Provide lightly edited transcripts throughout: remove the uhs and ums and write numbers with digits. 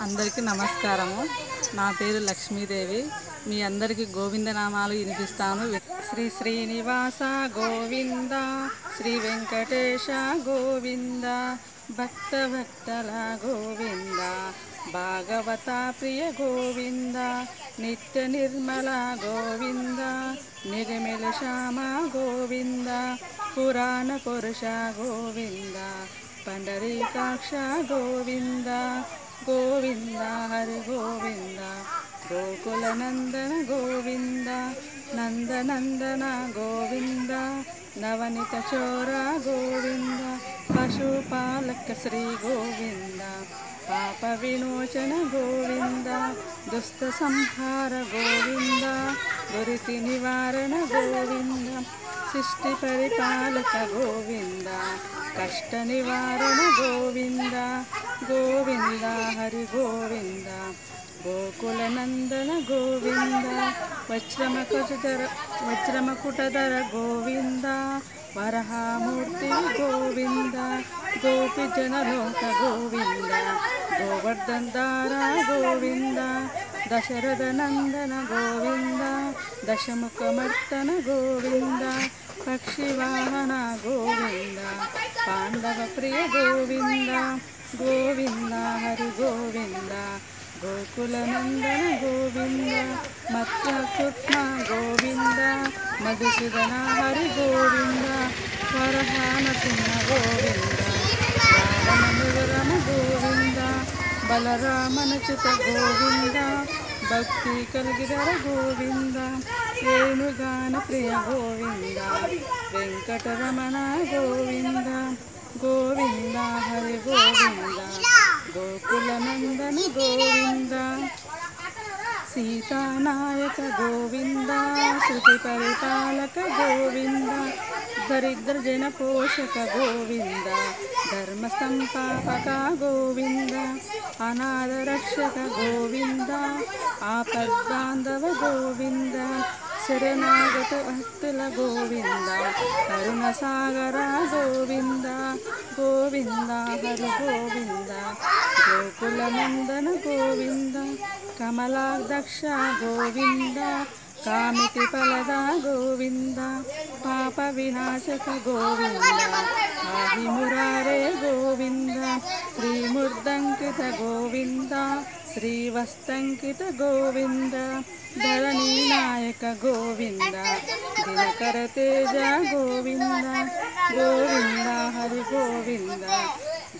అందరికీ నమస్కారము. నా పేరు లక్ష్మీదేవి. మీ అందరికీ గోవిందనామాలు వినిపిస్తాను. శ్రీ శ్రీనివాస గోవింద, శ్రీ వెంకటేశ గోవింద, భక్తల గోవింద, భాగవత ప్రియ గోవింద, నిత్య నిర్మల గోవింద, నిర్మల శ్యామ గోవింద, పురాణ పురుష గోవింద, పండరీకాక్ష గోవింద, గోవింద హరి గోవింద, గోకుల నందన గోవింద, నందనందన గోవింద, నవనిత చోర గోవింద, పశుపాలక శ్రీ గోవింద, పాప విమోచన గోవింద, దుష్ట సంహార గోవింద, దురితి నివారణ గోవింద, సృష్టి పరిపాలక గోవింద, కష్ట నివారణ గోవింద, గోవింద హరి గోవింద, గోకుల నందన గోవింద, వజ్రమకుటధర గోవింద, వరహామూర్తి గోవింద, గోపి జనలోక గోవింద, గోవర్ధనధార గోవింద, దశరథ నందన గోవింద, దశముఖమర్తన గోవింద, పక్షివాహన గోవింద, పాండవ ప్రియ గోవింద, గోవింద హరి గోవింద, గోకుల నందన గోవింద, మత్స్యకృష్ణ గోవింద, మధుసూదన హరి గోవింద, వరహానసింహ గోవింద, రావణ గోవింద, బలరామనచుత గోవింద, భక్తి కలిగిదర గోవింద, వేణుగాన ప్రియ గోవింద, వెంకటరమణ గోవింద, గోవింద హరి గోవింద, గోకుల నందన గోవింద, సీతానాయక గోవింద, శృతి పరిపాలక గోవింద, దరిద్ర జన పోషక గోవింద, ధర్మ సంస్థాపక గోవింద, అనాథ రక్షక గోవింద, ఆపద్బాంధవ గోవింద, శరణాగత భక్తుల గోవింద, కరుణ సాగర గోవింద, గోవింద హరి గోవింద, గోకుల నందన గోవింద, కమలాదక్ష గోవింద, కామితి ఫలద గోవింద, పాప వినాశక గోవింద, ఆదిమురారే గోవింద, శ్రీమూర్ధంకిత గోవింద, శ్రీవస్తంకిత గోవింద, ధరణీ నాయక గోవింద, దినకర తేజ గోవింద, గోవింద హరి గోవింద,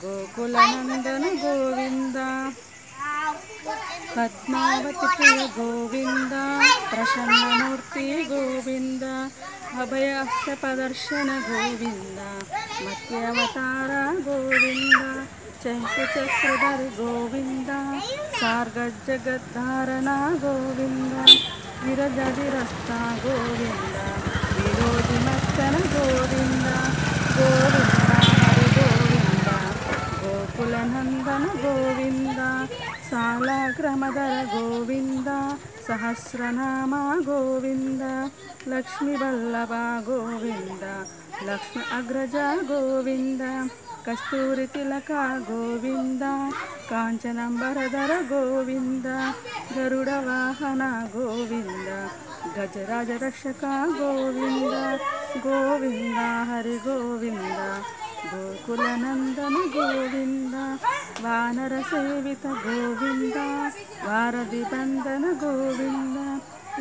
గోకుల నందన గోవింద, పద్మావతి ప్రియ గోవింద, ప్రసన్నమూర్తి గోవింద, అభయహస్త ప్రదర్శన గోవింద, మత్స్యావతార గోవింద, శంకు చక్రధరి గోవింద, సార్గజగద్ధారణ గోవింద, విరజధిరస్త గోవింద, విరోధి మత్తన గోవింద, గోవింద హరి గోవింద, గోకుల నందన గోవింద, సాలాగ్రమధర గోవింద, సహస్రనామ గోవింద, లక్ష్మీ వల్లభ గోవింద, లక్ష్మి అగ్రజ గోవింద, కస్తూరి తిలక గోవింద, కాంచనంబరధర గోవింద, గరుడ వాహన గోవింద, గజరాజ రక్షక గోవింద, గోవింద హరి గోవింద, గోకుల నందన గోవింద, వానర సేవిత గోవింద, వారధి బంధన గోవింద,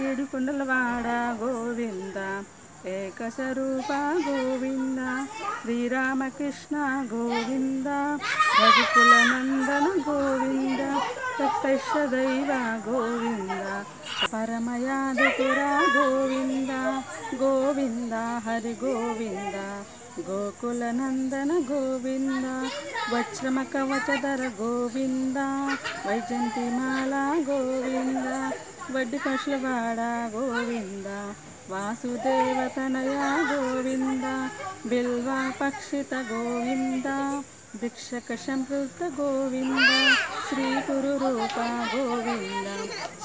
ఏడుకొండలవాడ గోవింద, ఏకస్వరూప గోవింద, శ్రీరామకృష్ణ గోవింద, రఘుకుల నందన గోవింద, ప్రత్యక్ష దైవ గోవింద, పరమయాదిపుర గోవింద, గోవింద హరి గోవింద, గోకుల నందన గోవింద, వజ్రమ కవచధర గోవింద, వైజంతిమాల గోవింద, వడ్డి పశువాడ గోవింద, వాసుదేవ తనయ గోవింద, బిల్వ పక్షిత గోవింద, భిక్షక సంపృత గోవింద, శ్రీ గురు రూప గోవింద,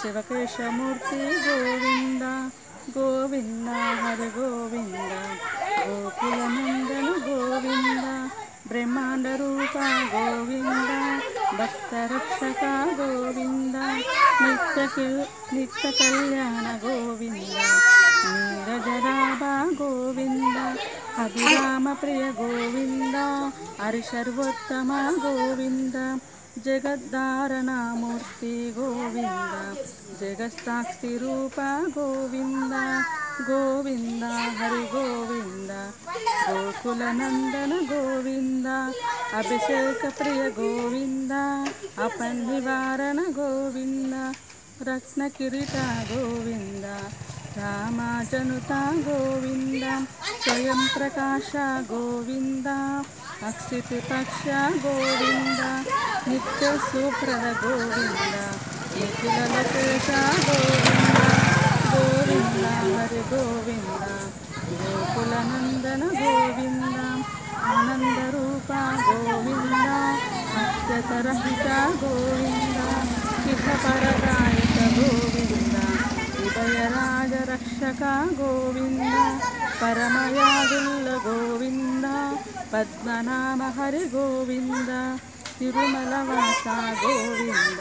శివకేశమూర్తి గోవింద, గోవింద హరి గోవింద, గోకుల నందన గోవింద, బ్రహ్మాండ రూప గోవింద, భక్తరక్షక గోవింద నిత్య కళ్యాణ గోవింద నీరజరాభ గోవింద అభిరామ ప్రియ గోవింద హరిశర్వోత్తమ గోవింద జగద్ధారణమూర్తి గోవింద జగస్తాక్షి రూప గోవింద గోవింద హరి గోవింద గోకులనందన గోవింద అభిషేక ప్రియ గోవింద అపన్నివారణ గోవింద రత్న కిరీట గోవింద రామాజనుత గోవింద స్వయం ప్రకాశ గోవింద అక్షితి పక్ష గోవింద నిత్య సుప్రద గోవింద నిఖిల లోకేశ గోవింద గోవింద హరి గోవింద గోకులనందన గోవింద ఆనంద రూప గోవింద అత్యతరహిత గోవింద ఇహపరదాయక గోవింద ఉదయరాజ రక్షక గోవింద పరమయాదుల్ల గోవింద పద్మనామ హరి గోవింద తిరుమల వాస గోవింద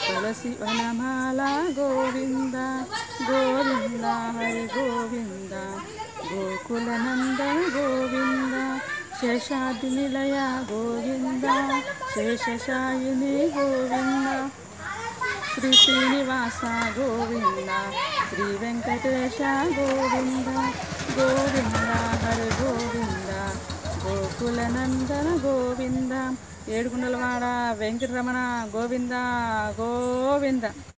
తులసి వనమాల గోవింద గోవింద హరి గోవింద గోకులనందన గోవింద శేషాద్రి నిలయ గోవింద శేషశాయిని గోవింద శ్రీ శ్రీనివాస గోవింద శ్రీ వెంకటేశ గోవింద గోవింద హరి గోవింద గోకులనందన గోవింద ఏడుగుండలవాడ వెంకటరమణ గోవింద గోవింద.